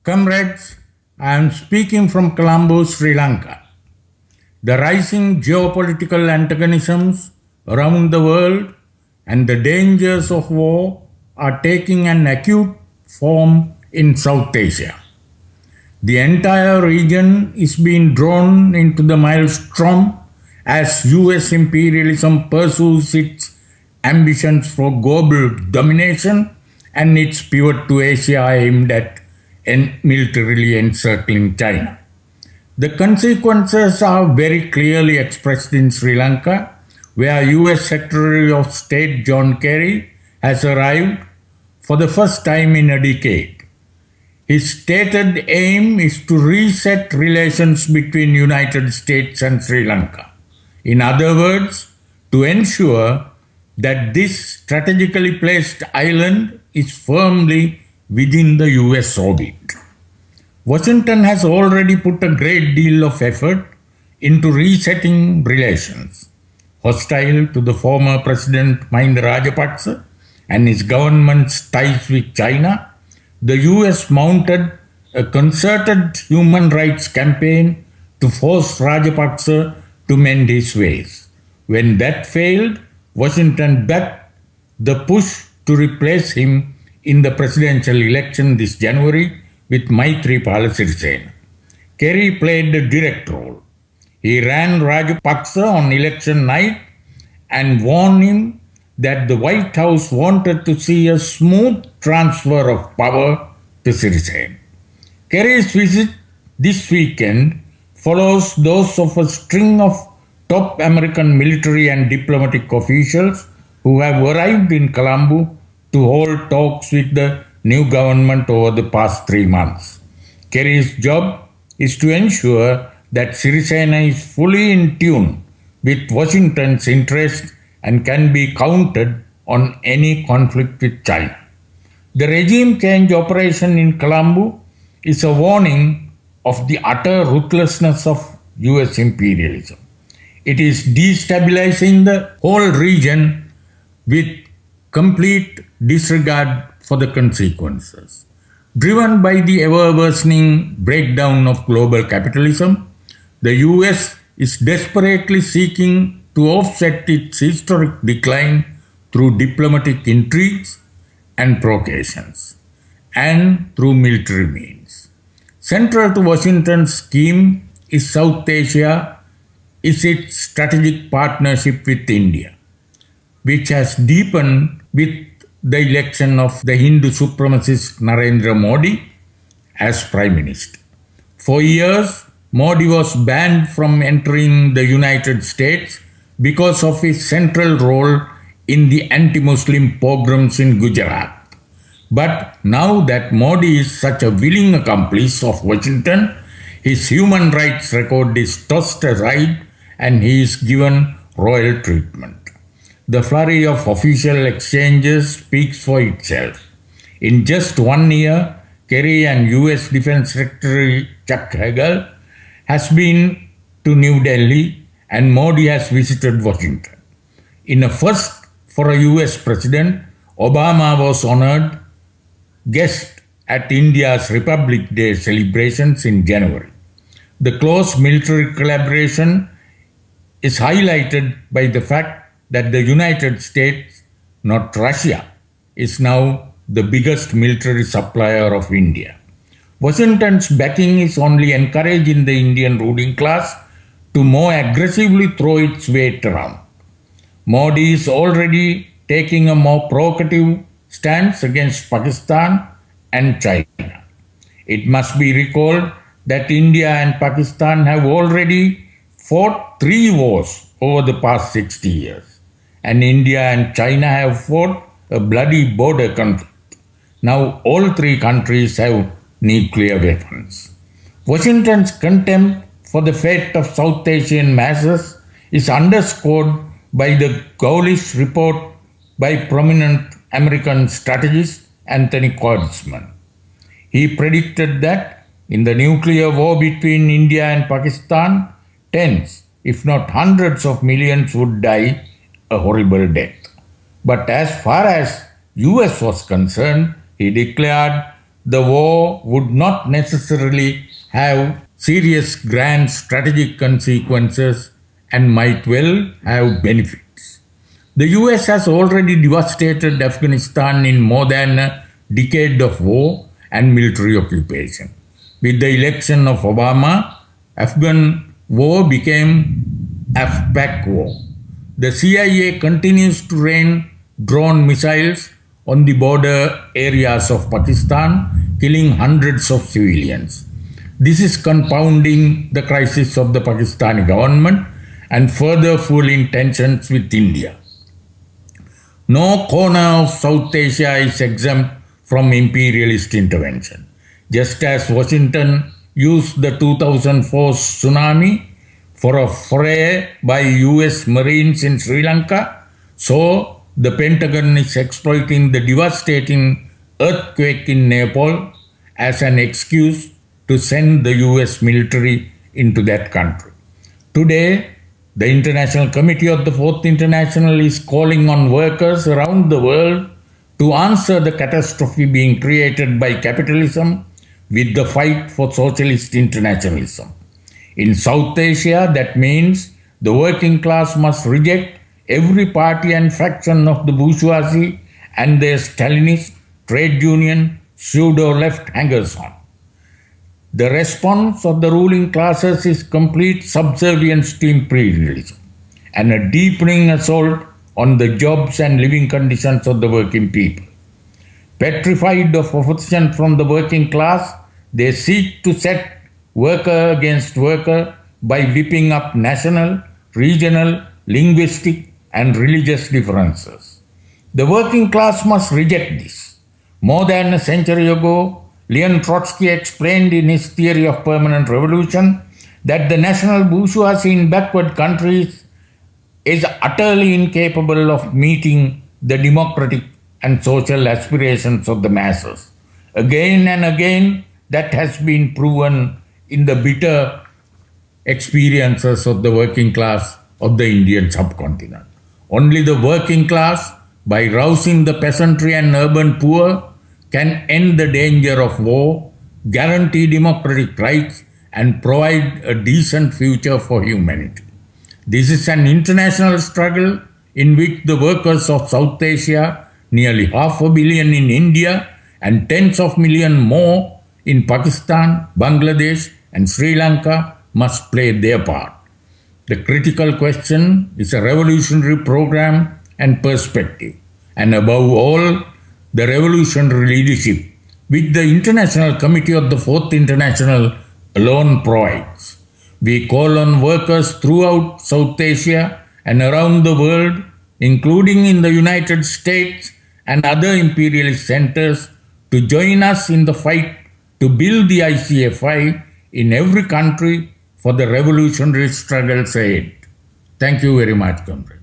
Comrades, I am speaking from Colombo, Sri Lanka. The rising geopolitical antagonisms around the world and the dangers of war are taking an acute form in South Asia. The entire region is being drawn into the maelstrom as US imperialism pursues its ambitions for global domination and its pivot to Asia aimed at militarily encircling China. The consequences are very clearly expressed in Sri Lanka, where US Secretary of State John Kerry has arrived for the first time in a decade. His stated aim is to reset relations between United States and Sri Lanka. In other words, to ensure that this strategically placed island is firmly within the US orbit. Washington has already put a great deal of effort into resetting relations. Hostile to the former President Mahinda Rajapaksa and his government's ties with China, the US mounted a concerted human rights campaign to force Rajapaksa to mend his ways. When that failed, Washington backed the push to replace him in the presidential election this January with Maithripala Sirisena. Kerry played a direct role. He ran Rajapaksa on election night and warned him that the White House wanted to see a smooth transfer of power to Sirisena. Kerry's visit this weekend follows those of a string of top American military and diplomatic officials who have arrived in Colombo to hold talks with the new government over the past 3 months. Kerry's job is to ensure that Sirisena is fully in tune with Washington's interests and can be counted on any conflict with China. The regime change operation in Colombo is a warning of the utter ruthlessness of US imperialism. It is destabilizing the whole region with complete disregard for the consequences. Driven by the ever-worsening breakdown of global capitalism, the US is desperately seeking to offset its historic decline through diplomatic intrigues and provocations, and through military means. Central to Washington's scheme is South Asia, is its strategic partnership with India, which has deepened with the election of the Hindu supremacist Narendra Modi as Prime Minister. For years, Modi was banned from entering the United States because of his central role in the anti-Muslim pogroms in Gujarat. But now that Modi is such a willing accomplice of Washington, his human rights record is tossed aside and he is given royal treatment. The flurry of official exchanges speaks for itself. In just 1 year, Kerry and US Defense Secretary Chuck Hagel has been to New Delhi and Modi has visited Washington. In a first for a US president, Obama was honored guest at India's Republic Day celebrations in January. The close military collaboration is highlighted by the fact that the United States, not Russia, is now the biggest military supplier of India. Washington's backing is only encouraging the Indian ruling class to more aggressively throw its weight around. Modi is already taking a more provocative stance against Pakistan and China. It must be recalled that India and Pakistan have already fought 3 wars over the past 60 years, and India and China have fought a bloody border conflict. Now all 3 countries have nuclear weapons. Washington's contempt for the fate of South Asian masses is underscored by the ghoulish report by prominent American strategist Anthony Korsman. He predicted that in the nuclear war between India and Pakistan, tens, if not hundreds of millions would die a horrible death. But as far as US was concerned, he declared the war would not necessarily have serious grand strategic consequences and might well have benefits. The US has already devastated Afghanistan in more than a decade of war and military occupation. With the election of Obama, Afghan war became AFPAC war. The CIA continues to rain drone missiles on the border areas of Pakistan, killing hundreds of civilians. This is compounding the crisis of the Pakistani government and further fueling tensions with India. No corner of South Asia is exempt from imperialist intervention. Just as Washington used the 2004 tsunami for a foray by US Marines in Sri Lanka, so the Pentagon is exploiting the devastating earthquake in Nepal as an excuse to send the US military into that country. Today, the International Committee of the Fourth International is calling on workers around the world to answer the catastrophe being created by capitalism with the fight for socialist internationalism. In South Asia, that means the working class must reject every party and faction of the bourgeoisie and their Stalinist trade union pseudo-left hangers-on. The response of the ruling classes is complete subservience to imperialism and a deepening assault on the jobs and living conditions of the working people. Petrified of opposition from the working class, they seek to set worker against worker by whipping up national, regional, linguistic, and religious differences. The working class must reject this. More than a century ago, Leon Trotsky explained in his theory of permanent revolution that the national bourgeoisie in backward countries is utterly incapable of meeting the democratic and social aspirations of the masses. Again and again, that has been proven in the bitter experiences of the working class of the Indian subcontinent. Only the working class, by rousing the peasantry and urban poor, can end the danger of war, guarantee democratic rights, and provide a decent future for humanity. This is an international struggle in which the workers of South Asia, nearly 500 million in India, and tens of millions more in Pakistan, Bangladesh, and Sri Lanka must play their part. The critical question is a revolutionary program and perspective, and above all, the revolutionary leadership which the International Committee of the Fourth International alone provides. We call on workers throughout South Asia and around the world, including in the United States and other imperialist centers, to join us in the fight to build the ICFI in every country for the revolutionary struggles ahead. Thank you very much, comrade.